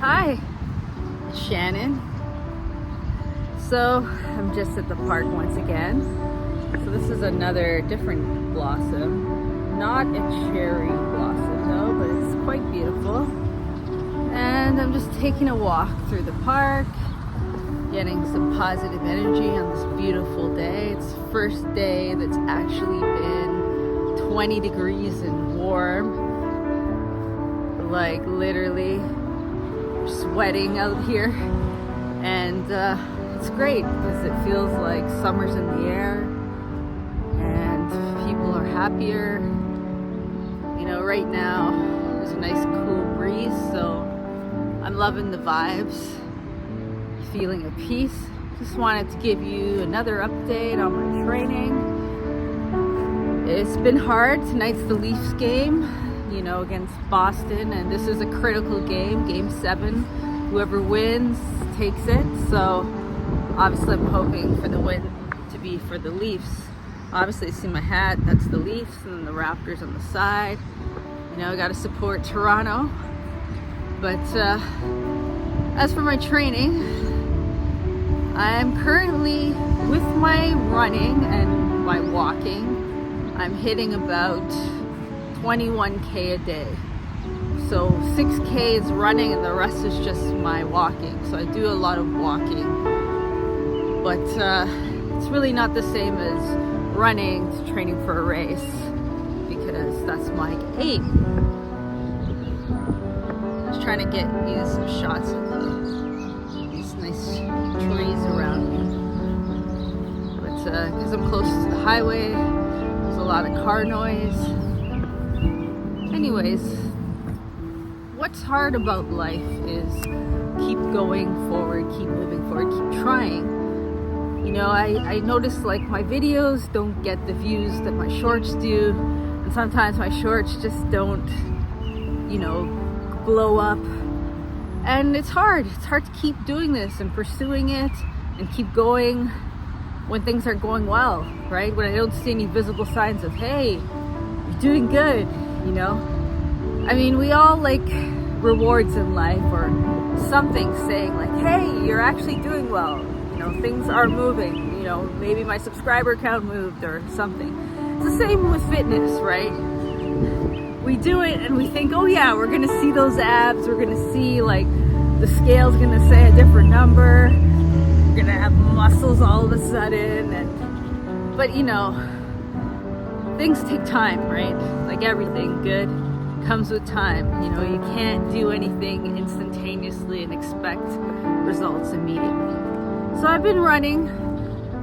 Hi, it's Shannon. So I'm just at the park once again. So this is another different blossom. Not a cherry blossom though, but it's quite beautiful. And I'm just taking a walk through the park, getting some positive energy on this beautiful day. It's the first day that's actually been 20 degrees and warm. Like literally sweating out here, and it's great because it feels like summer's in the air and people are happier. You know, right now there's a nice cool breeze, so I'm loving the vibes, feeling at peace. Just wanted to give you another update on my training. It's been hard. Tonight's the Leafs game, you know, against Boston, and this is a critical game, game 7. Whoever wins takes it, so obviously I'm hoping for the win to be for the Leafs. Obviously, you see my hat, that's the Leafs, and then the Raptors on the side. You know, I gotta support Toronto. But as for my training, I'm currently, with my running and my walking, I'm hitting about 21K a day. So 6K is running and the rest is just my walking. So I do a lot of walking, but it's really not the same as running to training for a race, because that's my aim. Just trying to get you some shots of these nice trees around me. But because I'm close to the highway, there's a lot of car noise. Anyways, what's hard about life is keep going forward, keep moving forward, keep trying. You know, I notice like my videos don't get the views that my shorts do, and sometimes my shorts just don't, you know, blow up. And it's hard to keep doing this and pursuing it and keep going when things are going well, right? When I don't see any visible signs of, hey, you're doing good, you know? I mean, we all like rewards in life or something saying like, hey, you're actually doing well. You know, things are moving. You know, maybe my subscriber count moved or something. It's the same with fitness, right? We do it and we think, oh yeah, we're gonna see those abs. We're gonna see like the scale's gonna say a different number. We're gonna have muscles all of a sudden. But you know, things take time, right? Like everything good comes with time. You know, you can't do anything instantaneously and expect results immediately. So I've been running,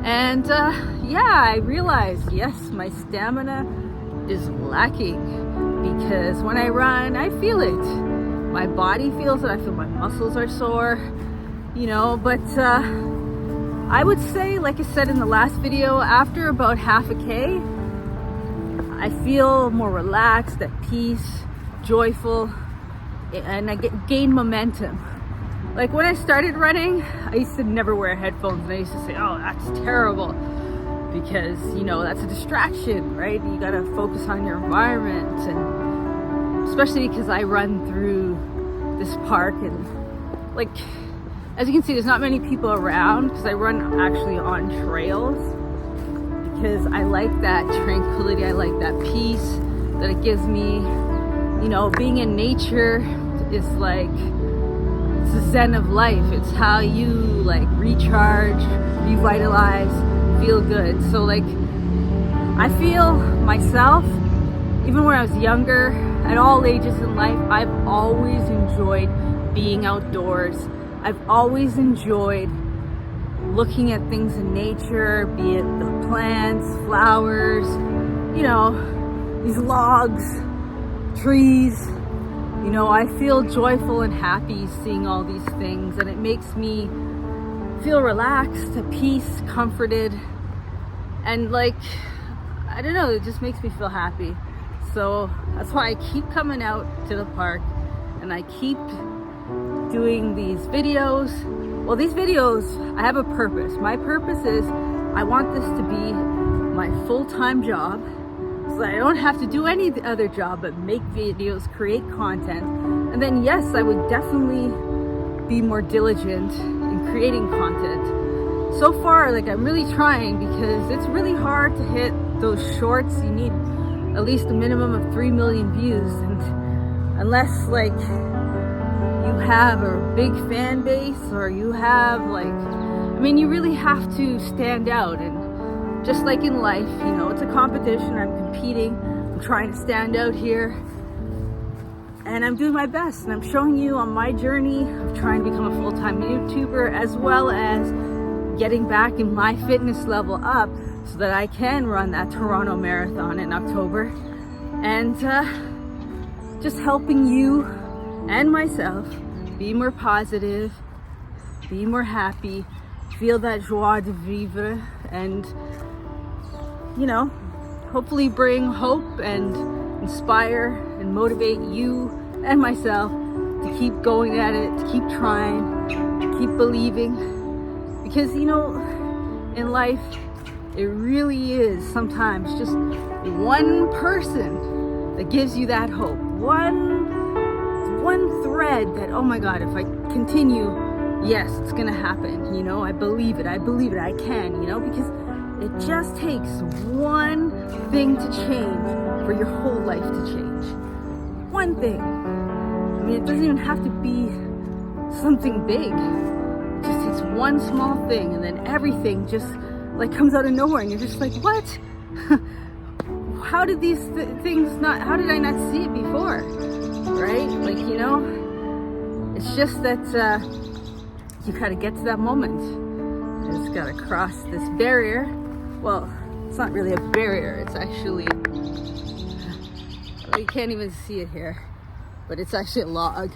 and yeah, I realized, yes, my stamina is lacking, because when I run, I feel it. My body feels it. I feel my muscles are sore, you know, but I would say, like I said in the last video, after about half a K, I feel more relaxed, at peace, joyful, and I gain momentum. Like when I started running, I used to never wear headphones, and I used to say, oh, that's terrible, because, you know, that's a distraction, right? You gotta focus on your environment, and especially because I run through this park, and like, as you can see, there's not many people around, because I run actually on trails, because I like that tranquility, I like that peace that it gives me. You know, being in nature is like, it's the zen of life. It's how you like recharge, revitalize, feel good. So like, I feel myself, even when I was younger, at all ages in life, I've always enjoyed being outdoors. I've always enjoyed looking at things in nature, be it the plants, flowers, you know, these logs, trees. You know, I feel joyful and happy seeing all these things, and it makes me feel relaxed, at peace, comforted, and like, I don't know, it just makes me feel happy. So that's why I keep coming out to the park, and I keep doing these videos. Well, these videos, I have a purpose. My purpose is I want this to be my full-time job, so that I don't have to do any other job but make videos, create content. And then yes, I would definitely be more diligent in creating content. So far, like, I'm really trying, because it's really hard to hit those shorts. You need at least a minimum of 3 million views, and unless like you have a big fan base, or you have like, I mean, you really have to stand out. And just like in life, you know, it's a competition. I'm competing, I'm trying to stand out here, and I'm doing my best, and I'm showing you on my journey of trying to become a full-time YouTuber, as well as getting back in my fitness level up so that I can run that Toronto Marathon in October, and just helping you and myself be more positive, be more happy, feel that joie de vivre, and, you know, hopefully bring hope and inspire and motivate you and myself to keep going at it, to keep trying, to keep believing. Because, you know, in life, it really is sometimes just one person that gives you that hope. One thread that, oh my God, if I continue, yes, it's gonna happen. You know, I believe it, I can, you know, because it just takes one thing to change for your whole life to change. One thing. I mean, it doesn't even have to be something big. It just takes one small thing, and then everything just like comes out of nowhere, and you're just like, what? How did these things not, how did I not see it before? Right? Like, you know, it's just that you gotta get to that moment. You just gotta cross this barrier. Well, it's not really a barrier, it's actually, you can't even see it here, but it's actually a log.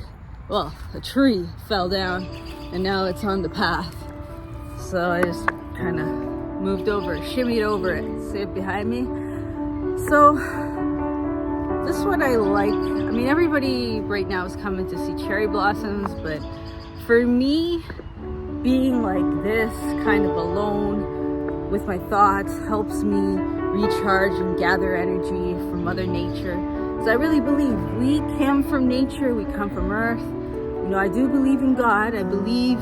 Well, a tree fell down, and now it's on the path. So I just kind of moved over, shimmied over it. See it behind me? So this is what I like. I mean, everybody right now is coming to see cherry blossoms, but for me, being like this, kind of alone with my thoughts, helps me recharge and gather energy from Mother Nature. So I really believe we come from nature, we come from earth. You know, I do believe in God. I believe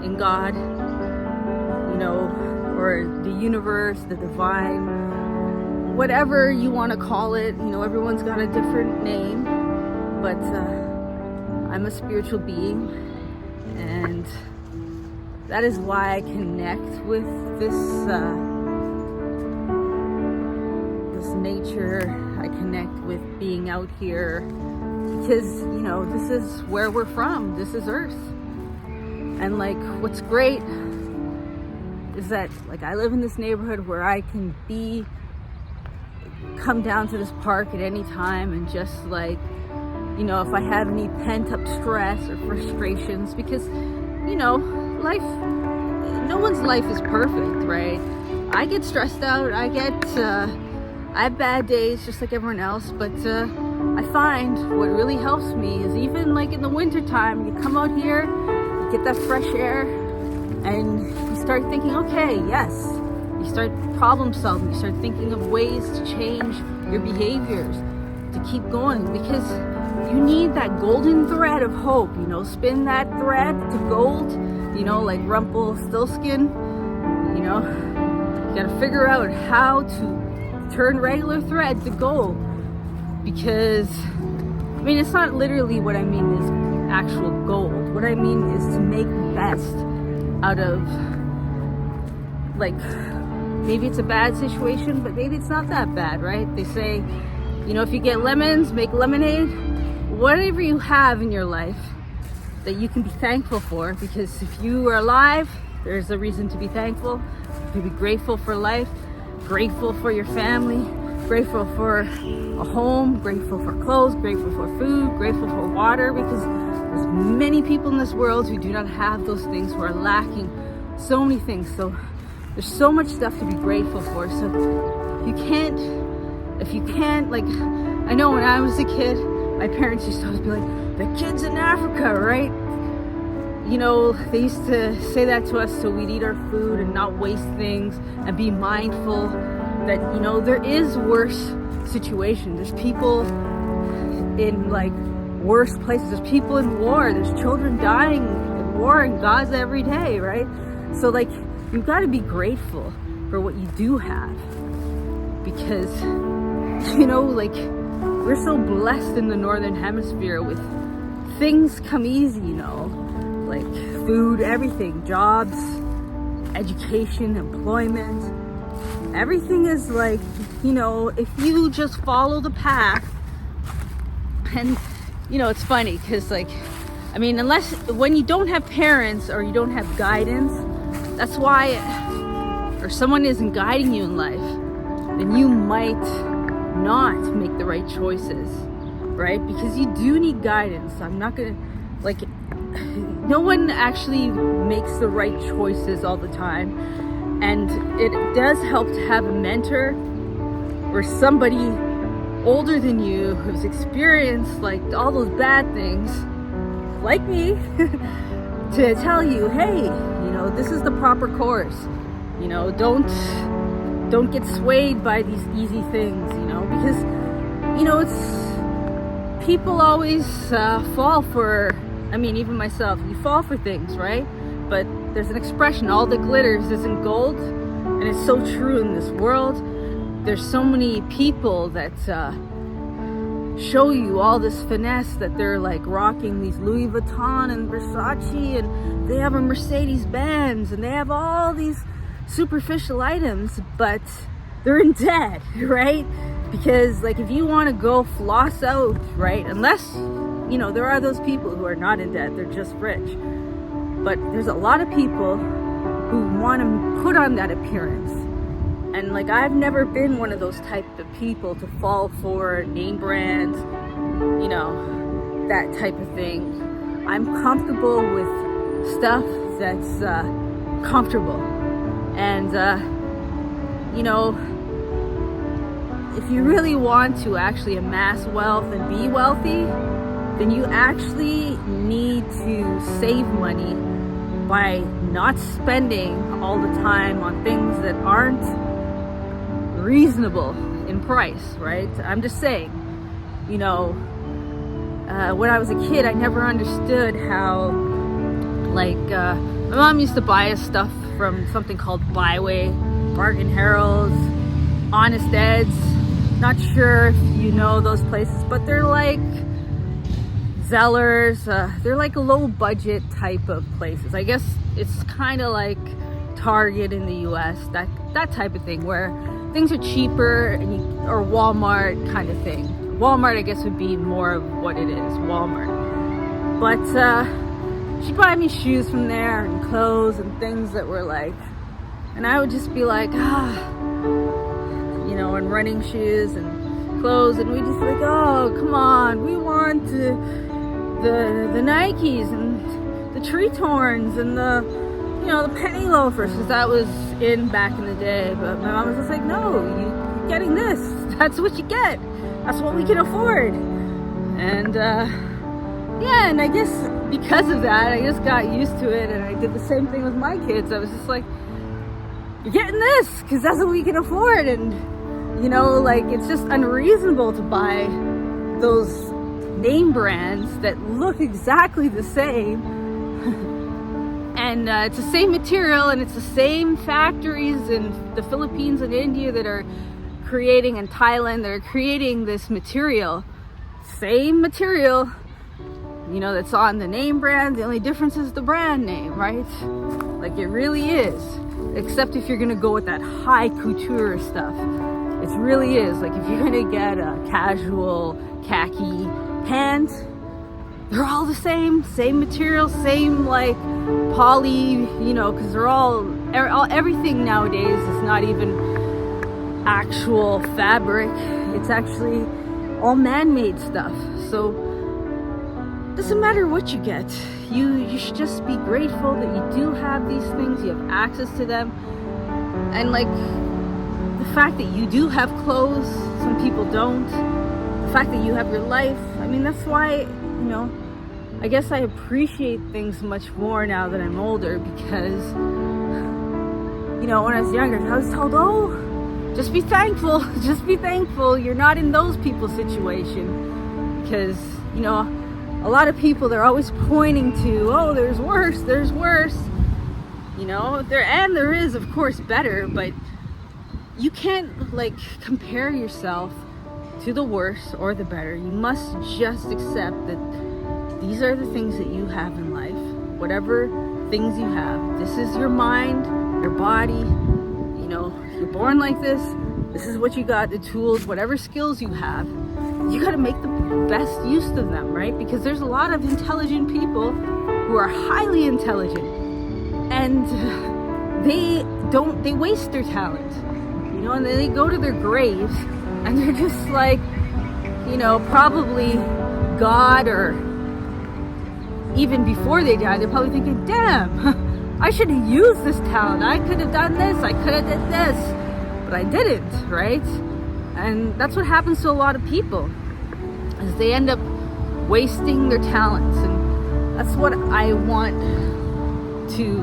in God, you know, or the universe, the divine, whatever you want to call it. You know, everyone's got a different name, but I'm a spiritual being, and that is why I connect with this this nature. I connect with being out here because, you know, this is where we're from. This is Earth. And like, what's great is that, like, I live in this neighborhood where I can come down to this park at any time, and just like, you know, if I have any pent up stress or frustrations, because, you know, life, no one's life is perfect, right? I get stressed out, I have bad days just like everyone else, but I find what really helps me is, even like in the winter time, you come out here, you get that fresh air, and you start thinking, okay, yes, you start problem solving, you start thinking of ways to change your behaviors, to keep going, because you need that golden thread of hope, you know, spin that thread to gold, you know, like Rumpelstiltskin, you know, you gotta figure out how to turn regular thread to gold, because, I mean, it's not literally what I mean is actual gold. What I mean is to make the best out of, like, maybe it's a bad situation, but maybe it's not that bad, right? They say, you know, if you get lemons, make lemonade. Whatever you have in your life that you can be thankful for, because if you are alive, there's a reason to be thankful, to be grateful for life, grateful for your family, grateful for a home, grateful for clothes, grateful for food, grateful for water, because there's many people in this world who do not have those things, who are lacking so many things. So there's so much stuff to be grateful for. So if you can't, like, I know when I was a kid, my parents used to always be like, the kids in Africa, right? You know, they used to say that to us so we'd eat our food and not waste things, and be mindful that, you know, there is worse situations. There's people in like worst places. There's people in war. There's children dying in war in Gaza every day, right? So like, you've got to be grateful for what you do have, because, you know, like, we're so blessed in the Northern Hemisphere with things come easy, you know, like food, everything, jobs, education, employment. Everything is like, you know, if you just follow the path. And, you know, it's funny because, like, I mean, unless when you don't have parents or you don't have guidance, that's why, or someone isn't guiding you in life, then you might not make the right choices, right? Because you do need guidance. I'm not gonna, like, no one actually makes the right choices all the time. And it does help to have a mentor or somebody older than you who's experienced like all those bad things, like me, to tell you, hey, you know, this is the proper course. You know, don't get swayed by these easy things, you know, because, you know, it's, people always fall for, I mean, even myself, you fall for things, right? But there's an expression, all that glitters isn't gold, and it's so true in this world. There's so many people that show you all this finesse, that they're like rocking these Louis Vuitton and Versace, and they have a Mercedes Benz, and they have all these superficial items, but they're in debt, right? Because like, if you want to go floss out, right, unless, you know, there are those people who are not in debt, they're just rich, but there's a lot of people who want to put on that appearance. And like, I've never been one of those type of people to fall for name brands, you know, that type of thing. I'm comfortable with stuff that's comfortable. And, you know, if you really want to actually amass wealth and be wealthy, then you actually need to save money by not spending all the time on things that aren't reasonable in price, right? I'm just saying, you know, when I was a kid, I never understood how, like, my mom used to buy us stuff from something called Byway, Bargain Harold's, Honest Ed's. Not sure if you know those places, but they're like Zellers. They're like low budget type of places. I guess it's kind of like Target in the US, that type of thing, where things are cheaper, and or Walmart kind of thing. Walmart, I guess, would be more of what it is, Walmart. But she'd buy me shoes from there and clothes and things that were like, and I would just be like, you know, and running shoes and clothes, and we'd just be like, oh, come on, we want the Nikes and the Tree Torns and the, you know, the penny loafers, because that was in back in the day. But my mom was just like, no, you're getting this. That's what you get. That's what we can afford. And yeah, and I guess because of that, I just got used to it, and I did the same thing with my kids. I was just like, you're getting this because that's what we can afford. And, you know, like, it's just unreasonable to buy those name brands that look exactly the same. And it's the same material, and it's the same factories in the Philippines and India that are creating, and Thailand, that are creating this material. Same material, you know, that's on the name brand. The only difference is the brand name, right? Like, it really is. Except if you're gonna go with that high couture stuff. It really is. Like, if you're gonna get a casual khaki pant, they're all the same material, same like poly, you know, because they're all everything nowadays is not even actual fabric. It's actually all man-made stuff. So it doesn't matter what you get. You should just be grateful that you do have these things, you have access to them. And like, the fact that you do have clothes, some people don't. The fact that you have your life, I mean, that's why, you know, I guess I appreciate things much more now that I'm older, because, you know, when I was younger, I was told, oh, just be thankful, just be thankful you're not in those people's situation. Because, you know, a lot of people, they're always pointing to, oh, there's worse, you know, there is of course better, but you can't like compare yourself to the worse or the better. You must just accept that these are the things that you have in life, whatever things you have. This is your mind, your body, you know, you're born like this. This is what you got, the tools, whatever skills you have, you got to make the best use of them, right? Because there's a lot of intelligent people who are highly intelligent, and they waste their talent, you know, and then they go to their graves and they're just like, you know, probably God, or even before they die, they're probably thinking, damn, I should have used this talent. I could have done this. I could have did this, but I didn't, right? And that's what happens to a lot of people, is they end up wasting their talents. And that's what I want to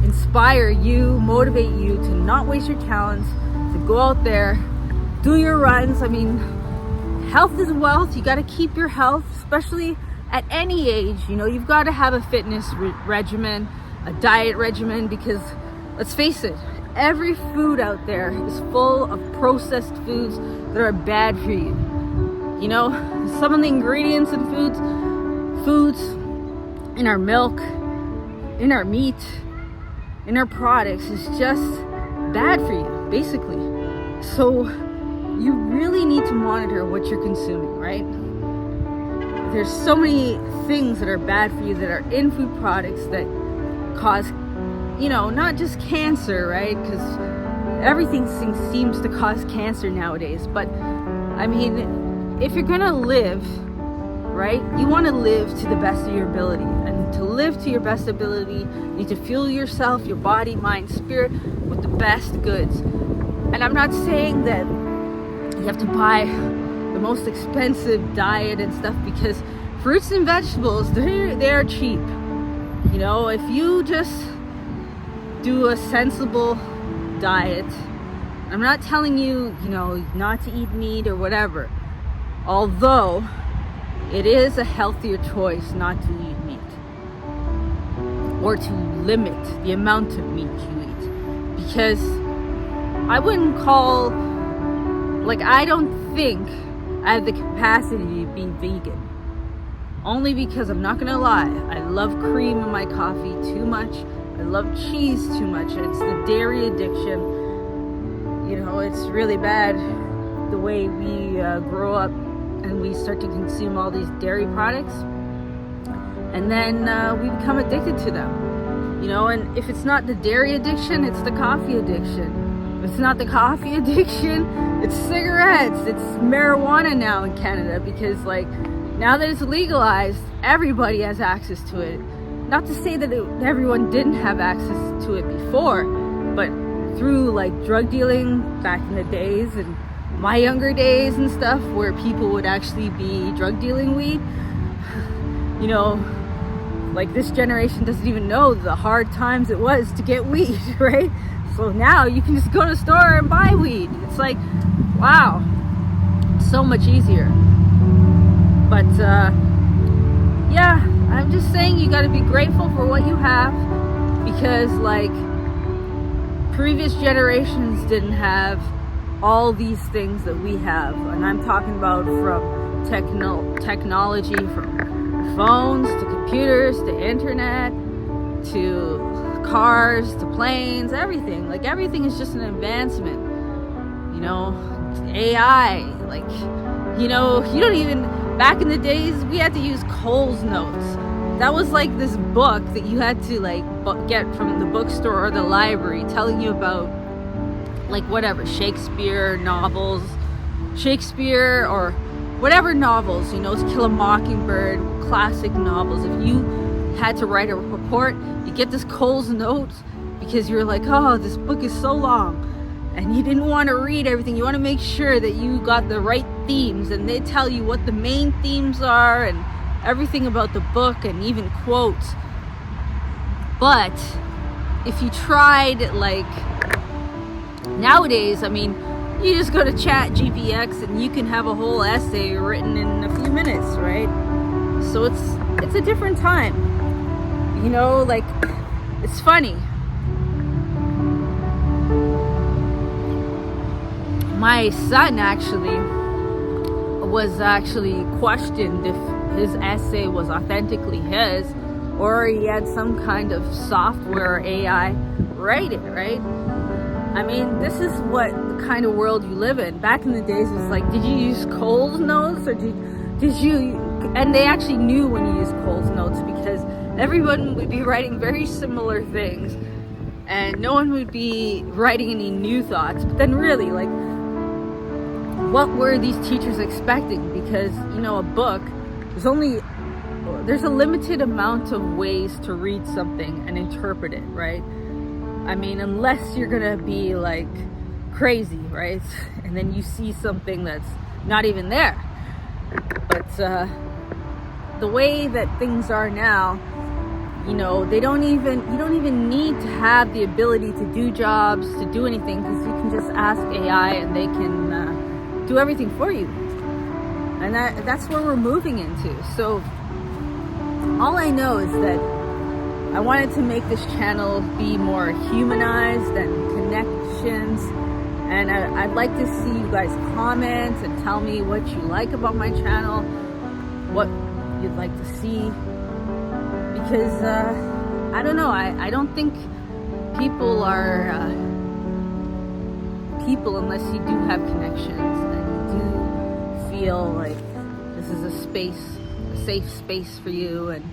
inspire you, motivate you to not waste your talents, to go out there, do your runs. I mean, health is wealth. You got to keep your health, especially at any age. You know, you've got to have a fitness regimen, a diet regimen, because let's face it, every food out there is full of processed foods that are bad for you. You know, some of the ingredients in foods in our milk, in our meat, in our products is just bad for you, basically. So you really need to monitor what you're consuming, right? There's so many things that are bad for you that are in food products that cause, you know, not just cancer, right? Because everything seems to cause cancer nowadays. But I mean, if you're gonna live, right, you want to live to the best of your ability. And to live to your best ability, you need to fuel yourself, your body, mind, spirit with the best goods. And I'm not saying that you have to buy the most expensive diet and stuff, because fruits and vegetables, they are cheap. You know, if you just do a sensible diet, I'm not telling you, you know, not to eat meat or whatever, although it is a healthier choice not to eat meat, or to limit the amount of meat you eat. Because I wouldn't call, like, I don't think I have the capacity to be vegan. Only because, I'm not gonna lie, I love cream in my coffee too much. I love cheese too much. It's the dairy addiction. You know, it's really bad the way we grow up and we start to consume all these dairy products, and then we become addicted to them. You know, and if it's not the dairy addiction, it's the coffee addiction. If it's not the coffee addiction, it's cigarettes, it's marijuana now in Canada, because like, now that it's legalized, everybody has access to it. Not to say that everyone didn't have access to it before, but through like drug dealing back in the days and my younger days and stuff, where people would actually be drug dealing weed, you know, like this generation doesn't even know the hard times it was to get weed, right? So now you can just go to the store and buy weed. It's like, wow, so much easier. But yeah, I'm just saying, you got to be grateful for what you have, because like, previous generations didn't have all these things that we have. And I'm talking about from technology, from phones to computers to internet to cars to planes, everything. Like, everything is just an advancement. You know, AI, like, you know, you don't even, back in the days, we had to use Cole's Notes. That was like this book that you had to like get from the bookstore or the library, telling you about like whatever, Shakespeare novels, Shakespeare or whatever novels, you know, To Kill a Mockingbird, classic novels. If you had to write a report, you get this Cole's Notes, because you're like, oh, this book is so long, and you didn't want to read everything. You want to make sure that you got the right themes, and they tell you what the main themes are and everything about the book, and even quotes. But if you tried, like, nowadays, I mean, you just go to Chat GPX and you can have a whole essay written in a few minutes, right? So it's a different time. You know, like, it's funny. My son was actually questioned if his essay was authentically his, or he had some kind of software or AI write it, right? I mean, this is what the kind of world you live in. Back in the days, it was like, did you use Cole's notes, or did you? And they actually knew when you used Cole's notes, because everyone would be writing very similar things, and no one would be writing any new thoughts. But then, really, like, what were these teachers expecting? Because, you know, a book, there's a limited amount of ways to read something and interpret it, right? I mean, unless you're gonna be like crazy, right? And then you see something that's not even there. But the way that things are now, you know, you don't even need to have the ability to do jobs, to do anything, because you can just ask AI and they can do everything for you. And that's where we're moving into. So all I know is that I wanted to make this channel be more humanized and connections, and I'd like to see you guys comment and tell me what you like about my channel, what you'd like to see, because I don't know, I don't think people are people unless you do have connections and you do feel like this is a safe space for you, and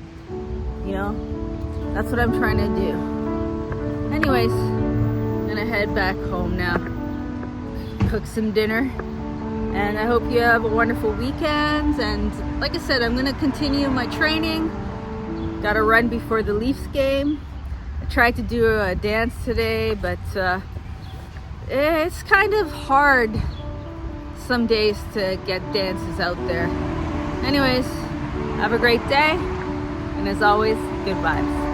you know, that's what I'm trying to do. Anyways, I'm gonna head back home now, cook some dinner, and I hope you have a wonderful weekend. And like I said, I'm gonna continue my training. Gotta run before the Leafs game. I tried to do a dance today, but it's kind of hard some days to get dances out there. Anyways, have a great day, and as always, good vibes.